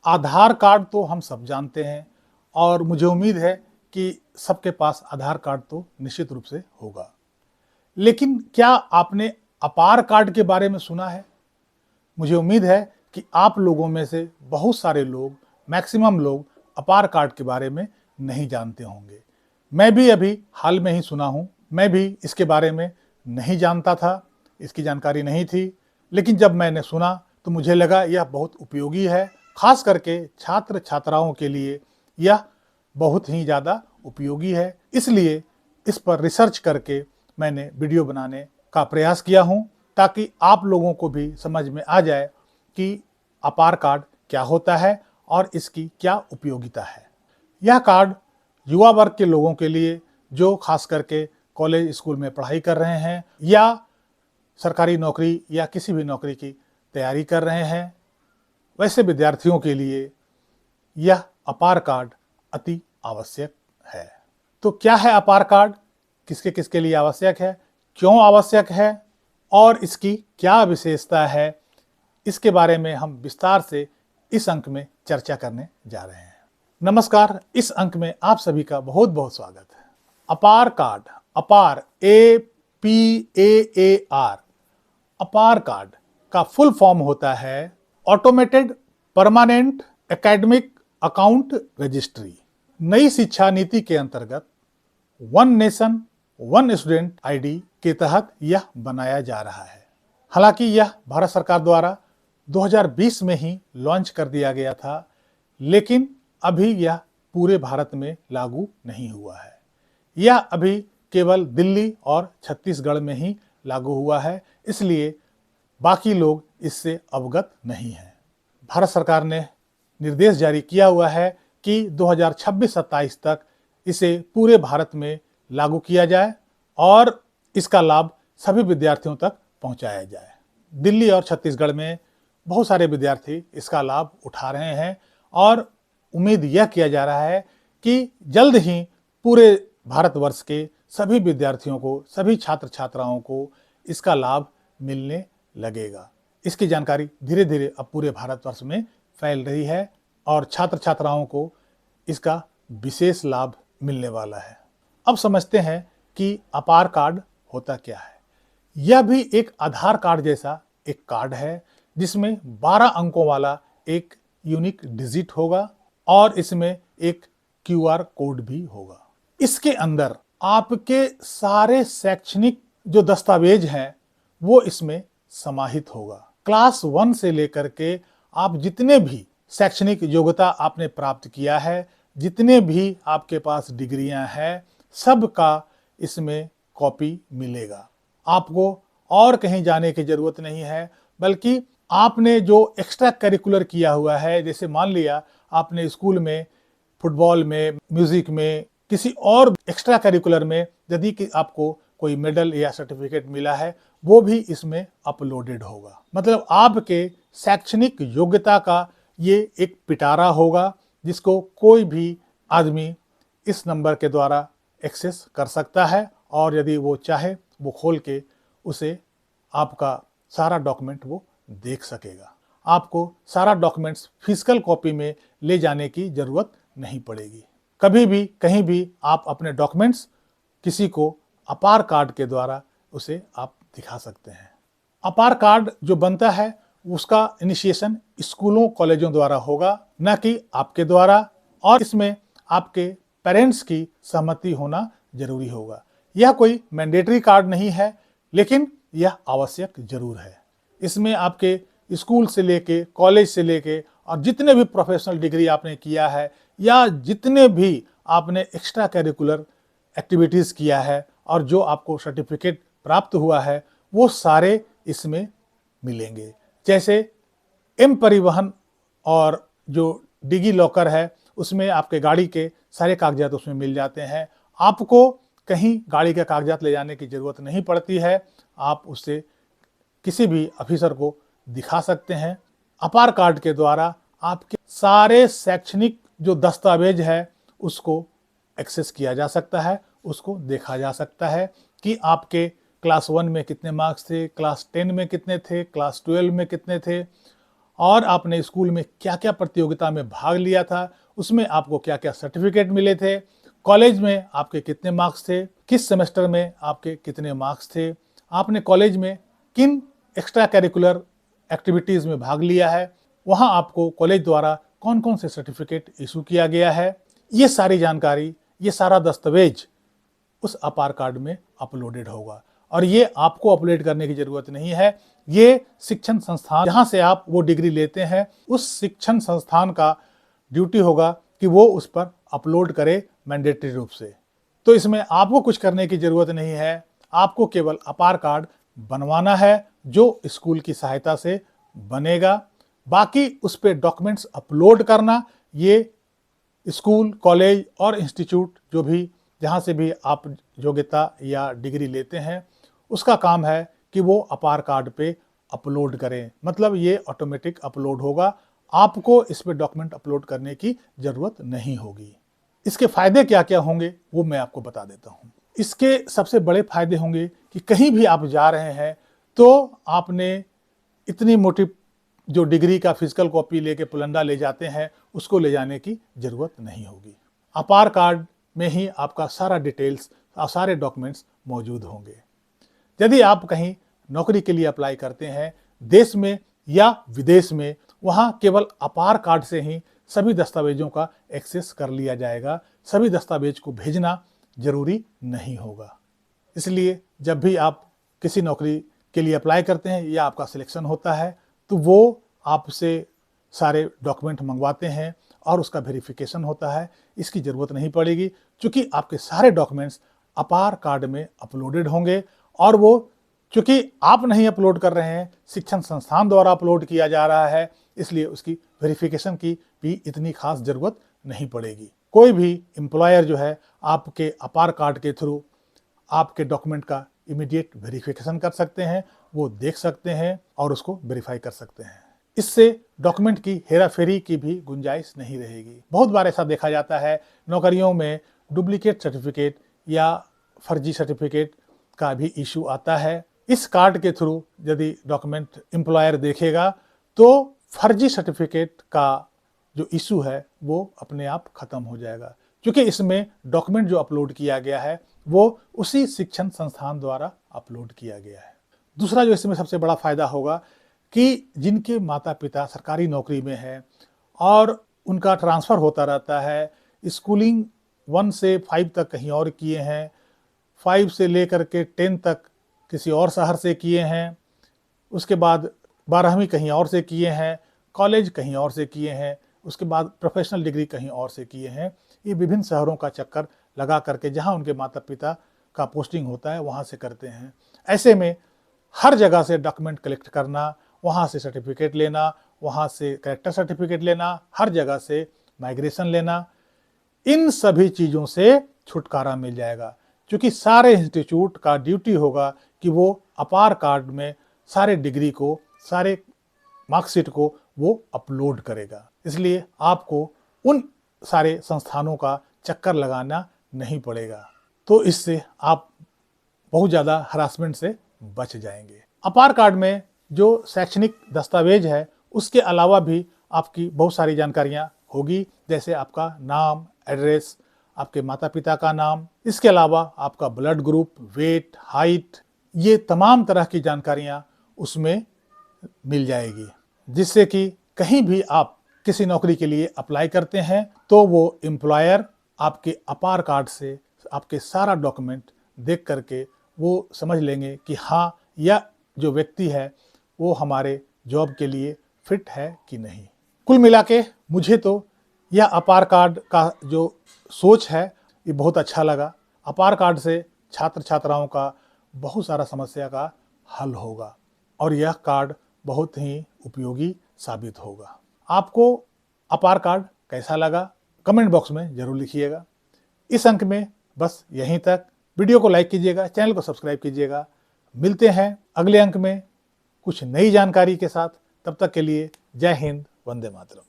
आधार card तो हम सब जानते हैं और मुझे उम्मीद है कि सबके पास आधार कार्ड तो निश्चित रूप से होगा। लेकिन क्या आपने अपार कार्ड के बारे में सुना है? मुझे उम्मीद है कि आप लोगों में से बहुत सारे लोग, मैक्सिमम लोग अपार कार्ड के बारे में नहीं जानते होंगे। मैं भी अभी हाल में ही सुना हूँ। मैं भी इसके बारे में नहीं जानता था, इसकी जानकारी नहीं थी। लेकिन जब मैंने सुना तो मुझे लगा यह बहुत उपयोगी है। खास करके छात्र छात्राओं के लिए यह बहुत ही ज़्यादा उपयोगी है। इसलिए इस पर रिसर्च करके मैंने वीडियो बनाने का प्रयास किया हूँ, ताकि आप लोगों को भी समझ में आ जाए कि अपार कार्ड क्या होता है और इसकी क्या उपयोगिता है। यह कार्ड युवा वर्ग के लोगों के लिए जो खास करके कॉलेज स्कूल में पढ़ाई कर रहे हैं या सरकारी नौकरी या किसी भी नौकरी की तैयारी कर रहे हैं, वैसे विद्यार्थियों के लिए यह अपार कार्ड अति आवश्यक है। तो क्या है अपार कार्ड, किसके किसके लिए आवश्यक है, क्यों आवश्यक है और इसकी क्या विशेषता है, इसके बारे में हम विस्तार से इस अंक में चर्चा करने जा रहे हैं। नमस्कार, इस अंक में आप सभी का बहुत बहुत स्वागत है। अपार कार्ड, अपार APAAR, अपार कार्ड का फुल फॉर्म होता है automated permanent academic account registry. नई शिक्षा नीति के अंतर्गत one nation one student ID के तहत यह बनाया जा रहा है। हालांकि यह भारत सरकार द्वारा 2020 में ही लॉन्च कर दिया गया था, लेकिन अभी यह पूरे भारत में लागू नहीं हुआ है। यह अभी केवल दिल्ली और छत्तीसगढ़ में ही लागू हुआ है, इसलिए बाकी लोग इससे अवगत नहीं हैं। भारत सरकार ने निर्देश जारी किया हुआ है कि 2026-27 तक इसे पूरे भारत में लागू किया जाए और इसका लाभ सभी विद्यार्थियों तक पहुंचाया जाए। दिल्ली और छत्तीसगढ़ में बहुत सारे विद्यार्थी इसका लाभ उठा रहे हैं और उम्मीद यह किया जा रहा है कि जल्द ही पूरे भारतवर्ष के सभी विद्यार्थियों को, सभी छात्र छात्राओं को इसका लाभ मिलने लगेगा। इसकी जानकारी धीरे धीरे अब पूरे भारतवर्ष में फैल रही है और छात्र छात्राओं को इसका विशेष लाभ मिलने वाला है। अब समझते हैं कि अपार कार्ड होता क्या है। यह भी एक आधार कार्ड जैसा एक कार्ड है, जिसमें 12 अंकों वाला एक यूनिक डिजिट होगा और इसमें एक QR कोड भी होगा। इसके अंदर आपके सारे शैक्षणिक जो दस्तावेज हैं वो इसमें समाहित होगा। क्लास 1 से लेकर के आप जितने भी शैक्षणिक योग्यता आपने प्राप्त किया है, जितने भी आपके पास डिग्रियां हैं, सब का इसमें कॉपी मिलेगा। आपको और कहीं जाने की जरूरत नहीं है, बल्कि आपने जो एक्स्ट्रा करिकुलर किया हुआ है, जैसे मान लिया आपने स्कूल में फुटबॉल में, म्यूजिक में, किसी और एक्स्ट्रा करिकुलर में यदि कि आपको कोई मेडल या सर्टिफिकेट मिला है, वो भी इसमें अपलोडेड होगा। मतलब आपके शैक्षणिक योग्यता का ये एक पिटारा होगा, जिसको कोई भी आदमी इस नंबर के द्वारा एक्सेस कर सकता है और यदि वो चाहे वो खोल के उसे आपका सारा डॉक्यूमेंट वो देख सकेगा। आपको सारा डॉक्यूमेंट्स फिजिकल कॉपी में ले जाने की जरूरत नहीं पड़ेगी। कभी भी कहीं भी आप अपने डॉक्यूमेंट्स किसी को अपार कार्ड के द्वारा उसे आप दिखा सकते हैं। अपार कार्ड जो बनता है उसका इनिशिएशन स्कूलों कॉलेजों द्वारा होगा, न कि आपके द्वारा, और इसमें आपके पेरेंट्स की सहमति होना जरूरी होगा। यह कोई मैंडेटरी कार्ड नहीं है, लेकिन यह आवश्यक जरूर है। इसमें आपके स्कूल से लेके, कॉलेज से लेके और जितने भी प्रोफेशनल डिग्री आपने किया है या जितने भी आपने एक्स्ट्रा करिकुलर एक्टिविटीज़ किया है और जो आपको सर्टिफिकेट प्राप्त हुआ है, वो सारे इसमें मिलेंगे। जैसे एम परिवहन और जो डिगी लॉकर है, उसमें आपके गाड़ी के सारे कागजात उसमें मिल जाते हैं। आपको कहीं गाड़ी के कागजात ले जाने की ज़रूरत नहीं पड़ती है, आप उससे किसी भी ऑफिसर को दिखा सकते हैं। अपार कार्ड के द्वारा आपके सारे शैक्षणिक जो दस्तावेज है उसको एक्सेस किया जा सकता है, उसको देखा जा सकता है कि आपके क्लास 1 में कितने मार्क्स थे, क्लास 10 में कितने थे, क्लास 12 में कितने थे और आपने स्कूल में क्या क्या प्रतियोगिता में भाग लिया था, उसमें आपको क्या क्या सर्टिफिकेट मिले थे, कॉलेज में आपके कितने मार्क्स थे, किस सेमेस्टर में आपके कितने मार्क्स थे, आपने कॉलेज में किन एक्स्ट्रा करिकुलर एक्टिविटीज़ में भाग लिया है, वहाँ आपको कॉलेज द्वारा कौन कौन से सर्टिफिकेट इशू किया गया है, ये सारी जानकारी, ये सारा दस्तावेज उस अपार कार्ड में अपलोडेड होगा। और ये आपको अपलोड करने की जरूरत नहीं है, ये शिक्षण संस्थान जहाँ से आप वो डिग्री लेते हैं उस शिक्षण संस्थान का ड्यूटी होगा कि वो उस पर अपलोड करे मैंडेटरी रूप से। तो इसमें आपको कुछ करने की जरूरत नहीं है, आपको केवल अपार कार्ड बनवाना है जो स्कूल की सहायता से बनेगा। बाकी उस पर डॉक्यूमेंट्स अपलोड करना ये स्कूल, कॉलेज और इंस्टीट्यूट जो भी जहाँ से भी आप योग्यता या डिग्री लेते हैं उसका काम है कि वो अपार कार्ड पे अपलोड करें। मतलब ये ऑटोमेटिक अपलोड होगा, आपको इस पे डॉक्यूमेंट अपलोड करने की ज़रूरत नहीं होगी। इसके फ़ायदे क्या क्या होंगे वो मैं आपको बता देता हूँ। इसके सबसे बड़े फायदे होंगे कि कहीं भी आप जा रहे हैं तो आपने इतनी मोटी जो डिग्री का फिजिकल कॉपी लेके पुलंदा ले जाते हैं उसको ले जाने की ज़रूरत नहीं होगी। अपार कार्ड में ही आपका सारा डिटेल्स और सारे डॉक्यूमेंट्स मौजूद होंगे। यदि आप कहीं नौकरी के लिए अप्लाई करते हैं देश में या विदेश में, वहाँ केवल अपार कार्ड से ही सभी दस्तावेजों का एक्सेस कर लिया जाएगा, सभी दस्तावेज को भेजना जरूरी नहीं होगा। इसलिए जब भी आप किसी नौकरी के लिए अप्लाई करते हैं या आपका सिलेक्शन होता है तो वो आपसे सारे डॉक्यूमेंट मंगवाते हैं और उसका वेरिफिकेशन होता है। इसकी ज़रूरत नहीं पड़ेगी क्योंकि आपके सारे डॉक्यूमेंट्स अपार कार्ड में अपलोडेड होंगे और वो चूँकि आप नहीं अपलोड कर रहे हैं, शिक्षण संस्थान द्वारा अपलोड किया जा रहा है, इसलिए उसकी वेरिफिकेशन की भी इतनी खास ज़रूरत नहीं पड़ेगी। कोई भी एम्प्लॉयर जो है आपके अपार कार्ड के थ्रू आपके डॉक्यूमेंट का इमीडिएट वेरिफिकेशन कर सकते हैं, वो देख सकते हैं और उसको वेरीफाई कर सकते हैं। इससे डॉक्यूमेंट की हेराफेरी की भी गुंजाइश नहीं रहेगी। बहुत बार ऐसा देखा जाता है नौकरियों में डुप्लीकेट सर्टिफिकेट या फर्जी सर्टिफिकेट का भी इशू आता है। इस कार्ड के थ्रू यदि डॉक्यूमेंट एम्प्लॉयर देखेगा तो फर्जी सर्टिफिकेट का जो इशू है वो अपने आप खत्म हो जाएगा, क्योंकि इसमें डॉक्यूमेंट जो अपलोड किया गया है वो उसी शिक्षण संस्थान द्वारा अपलोड किया गया है। दूसरा जो इसमें सबसे बड़ा फायदा होगा कि जिनके माता पिता सरकारी नौकरी में है और उनका ट्रांसफ़र होता रहता है, स्कूलिंग 1 से 5 तक कहीं और किए हैं, 5 से लेकर के 10 तक किसी और शहर से किए हैं, उसके बाद 12वीं कहीं और से किए हैं, कॉलेज कहीं और से किए हैं, उसके बाद प्रोफेशनल डिग्री कहीं और से किए हैं। ये विभिन्न शहरों का चक्कर लगा करके जहाँ उनके माता पिता का पोस्टिंग होता है वहाँ से करते हैं। ऐसे में हर जगह से डॉक्यूमेंट कलेक्ट करना, वहाँ से सर्टिफिकेट लेना, वहाँ से कैरेक्टर सर्टिफिकेट लेना, हर जगह से माइग्रेशन लेना, इन सभी चीज़ों से छुटकारा मिल जाएगा, क्योंकि सारे इंस्टीट्यूट का ड्यूटी होगा कि वो अपार कार्ड में सारे डिग्री को, सारे मार्कशीट को वो अपलोड करेगा। इसलिए आपको उन सारे संस्थानों का चक्कर लगाना नहीं पड़ेगा, तो इससे आप बहुत ज़्यादा हरासमेंट से बच जाएंगे। अपार कार्ड में जो शैक्षणिक दस्तावेज है उसके अलावा भी आपकी बहुत सारी जानकारियाँ होगी, जैसे आपका नाम, एड्रेस, आपके माता पिता का नाम, इसके अलावा आपका ब्लड ग्रुप, वेट, हाइट, ये तमाम तरह की जानकारियाँ उसमें मिल जाएगी, जिससे कि कहीं भी आप किसी नौकरी के लिए अप्लाई करते हैं तो वो एम्प्लॉयर आपके अपार कार्ड से आपके सारा डॉक्यूमेंट देख करके वो समझ लेंगे कि हाँ, यह जो व्यक्ति है वो हमारे जॉब के लिए फिट है कि नहीं। कुल मिला के मुझे तो यह अपार कार्ड का जो सोच है ये बहुत अच्छा लगा। अपार कार्ड से छात्र छात्राओं का बहुत सारा समस्या का हल होगा और यह कार्ड बहुत ही उपयोगी साबित होगा। आपको अपार कार्ड कैसा लगा कमेंट बॉक्स में ज़रूर लिखिएगा। इस अंक में बस यहीं तक। वीडियो को लाइक कीजिएगा, चैनल को सब्सक्राइब कीजिएगा। मिलते हैं अगले अंक में कुछ नई जानकारी के साथ। तब तक के लिए जय हिंद, वंदे मातरम।